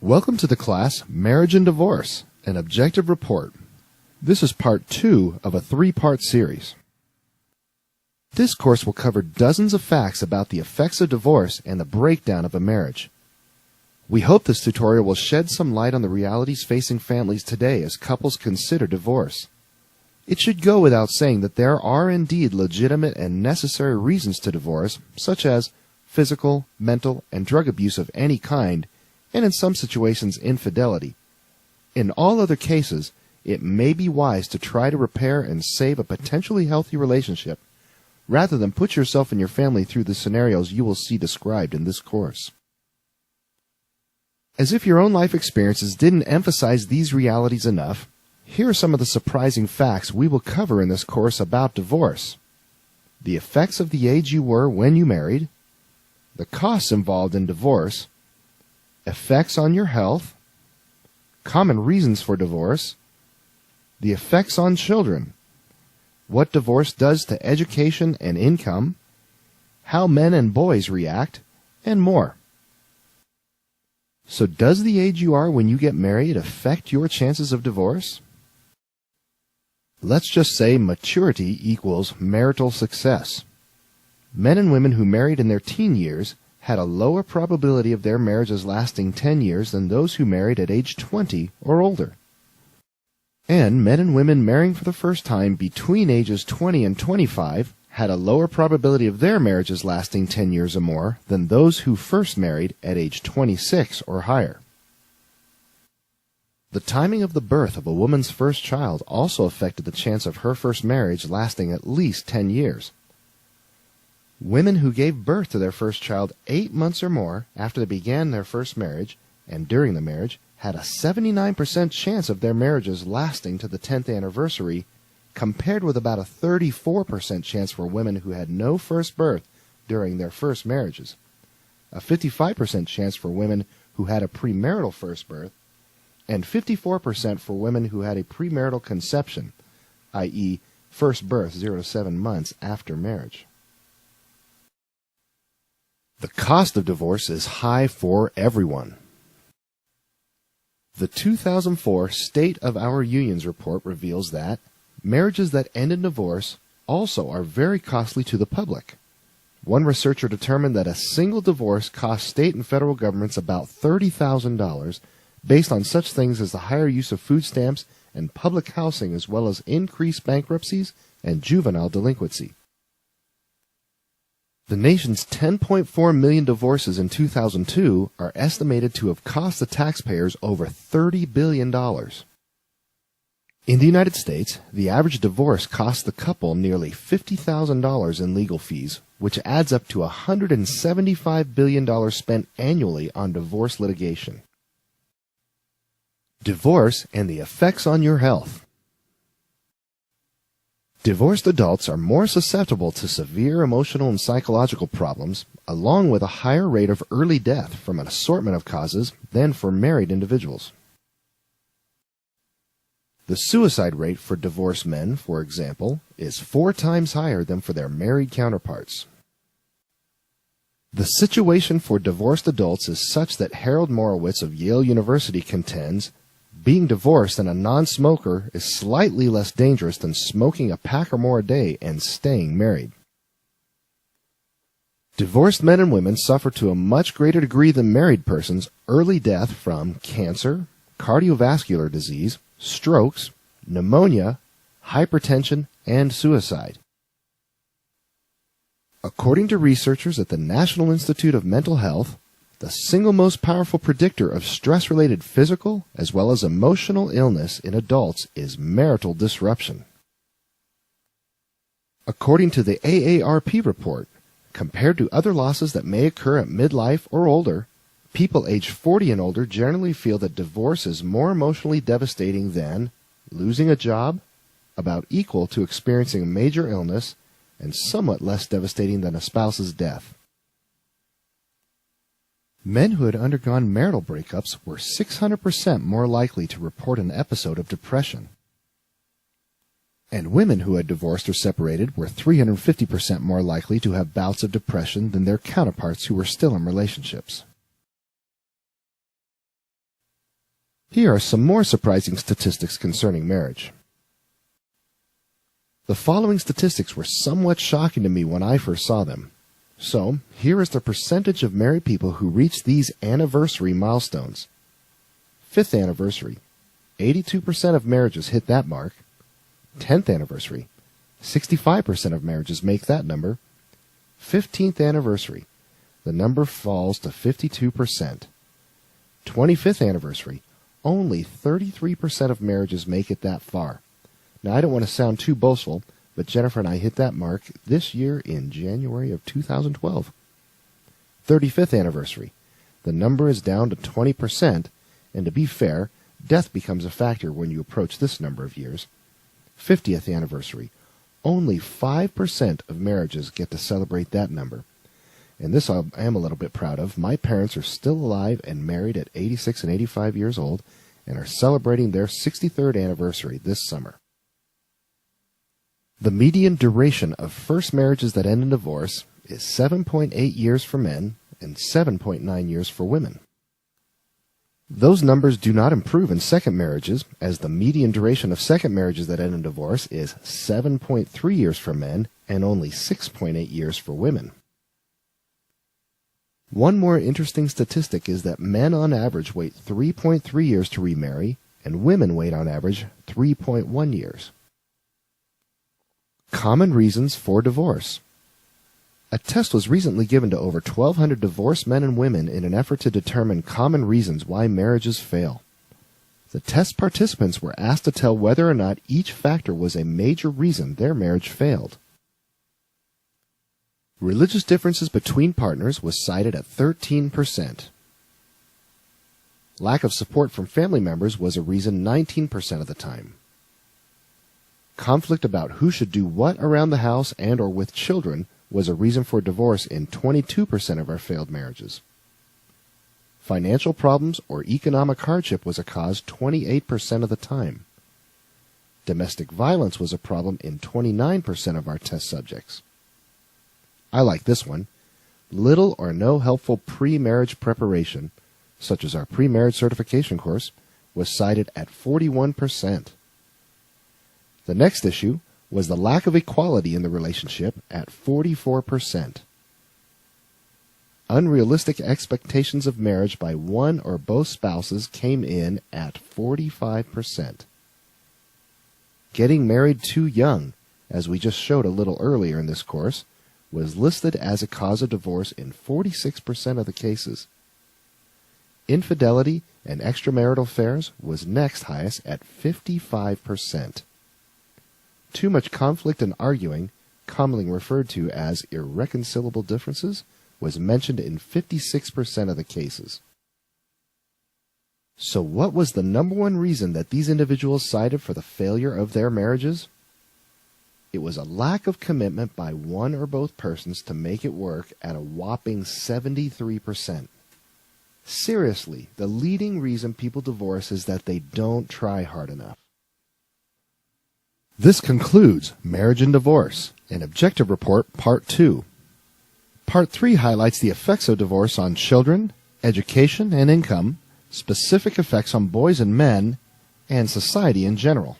Welcome to the class Marriage and Divorce, an Objective Report. This is part 2 of a 3-part series. This course will cover dozens of facts about the effects of divorce and the breakdown of a marriage. We hope this tutorial will shed some light on the realities facing families today as couples consider divorce. It should go without saying that there are indeed legitimate and necessary reasons to divorce, such as physical, mental, and drug abuse of any kind, and in some situations infidelity. In all other cases, it may be wise to try to repair and save a potentially healthy relationship, rather than put yourself and your family through the scenarios you will see described in this course. As if your own life experiences didn't emphasize these realities enough, here are some of the surprising facts we will cover in this course about divorce. The effects of the age you were when you married, the costs involved in divorce, effects on your health, common reasons for divorce, the effects on children, what divorce does to education and income, how men and boys react, and more. So does the age you are when you get married affect your chances of divorce? Let's just say maturity equals marital success. Men and women who married in their teen years had a lower probability of their marriages lasting 10 years than those who married at age 20 or older. And men and women marrying for the first time between ages 20 and 25 had a lower probability of their marriages lasting 10 years or more than those who first married at age 26 or higher. The timing of the birth of a woman's first child also affected the chance of her first marriage lasting at least 10 years. Women who gave birth to their first child 8 months or more after they began their first marriage and during the marriage had a 79% chance of their marriages lasting to the 10th anniversary, compared with about a 34% chance for women who had no first birth during their first marriages, a 55% chance for women who had a premarital first birth, and 54% for women who had a premarital conception, i.e., first birth 0 to 7 months after marriage. The cost of divorce is high for everyone. The 2004 State of Our Unions report reveals that marriages that end in divorce also are very costly to the public. One researcher determined that a single divorce costs state and federal governments about $30,000 based on such things as the higher use of food stamps and public housing, as well as increased bankruptcies and juvenile delinquency. The nation's 10.4 million divorces in 2002 are estimated to have cost the taxpayers over $30 billion. In the United States, the average divorce costs the couple nearly $50,000 in legal fees, which adds up to $175 billion spent annually on divorce litigation. Divorce and the effects on your health. Divorced adults are more susceptible to severe emotional and psychological problems, along with a higher rate of early death from an assortment of causes than for married individuals. The suicide rate for divorced men, for example, is 4 times higher than for their married counterparts. The situation for divorced adults is such that Harold Morowitz of Yale University contends being divorced and a non-smoker is slightly less dangerous than smoking a pack or more a day and staying married. Divorced men and women suffer to a much greater degree than married persons early death from cancer, cardiovascular disease, strokes, pneumonia, hypertension, and suicide. According to researchers at the National Institute of Mental Health, the single most powerful predictor of stress-related physical as well as emotional illness in adults is marital disruption. According to the AARP report, compared to other losses that may occur at midlife or older, people age 40 and older generally feel that divorce is more emotionally devastating than losing a job, about equal to experiencing a major illness, and somewhat less devastating than a spouse's death. Men who had undergone marital breakups were 600% more likely to report an episode of depression. And women who had divorced or separated were 350% more likely to have bouts of depression than their counterparts who were still in relationships. Here are some more surprising statistics concerning marriage. The following statistics were somewhat shocking to me when I first saw them. So, here is the percentage of married people who reach these anniversary milestones. 5th anniversary, 82% of marriages hit that mark. 10th anniversary, 65% of marriages make that number. 15th anniversary, the number falls to 52%. 25th anniversary, only 33% of marriages make it that far. Now, I don't want to sound too boastful, but Jennifer and I hit that mark this year in January of 2012. 35th anniversary, the number is down to 20%, and to be fair, death becomes a factor when you approach this number of years. 50th anniversary, only 5% of marriages get to celebrate that number. And this I am a little bit proud of. My parents are still alive and married at 86 and 85 years old and are celebrating their 63rd anniversary this summer. The median duration of first marriages that end in divorce is 7.8 years for men and 7.9 years for women. Those numbers do not improve in second marriages, as the median duration of second marriages that end in divorce is 7.3 years for men and only 6.8 years for women. One more interesting statistic is that men on average wait 3.3 years to remarry, and women wait on average 3.1 years. Common reasons for divorce. A test was recently given to over 1,200 divorced men and women in an effort to determine common reasons why marriages fail. The test participants were asked to tell whether or not each factor was a major reason their marriage failed. Religious differences between partners was cited at 13%. Lack of support from family members was a reason 19% of the time. Conflict about who should do what around the house and or with children was a reason for divorce in 22% of our failed marriages. Financial problems or economic hardship was a cause 28% of the time. Domestic violence was a problem in 29% of our test subjects. I like this one. Little or no helpful pre-marriage preparation, such as our pre-marriage certification course, was cited at 41%. The next issue was the lack of equality in the relationship at 44%. Unrealistic expectations of marriage by one or both spouses came in at 45%. Getting married too young, as we just showed a little earlier in this course, was listed as a cause of divorce in 46% of the cases. Infidelity and extramarital affairs was next highest at 55%. Too much conflict and arguing, commonly referred to as irreconcilable differences, was mentioned in 56% of the cases. So what was the number one reason that these individuals cited for the failure of their marriages? It was a lack of commitment by one or both persons to make it work at a whopping 73%. Seriously, the leading reason people divorce is that they don't try hard enough. This concludes Marriage and Divorce, an Objective Report, Part 2. Part 3 highlights the effects of divorce on children, education and income, specific effects on boys and men, and society in general.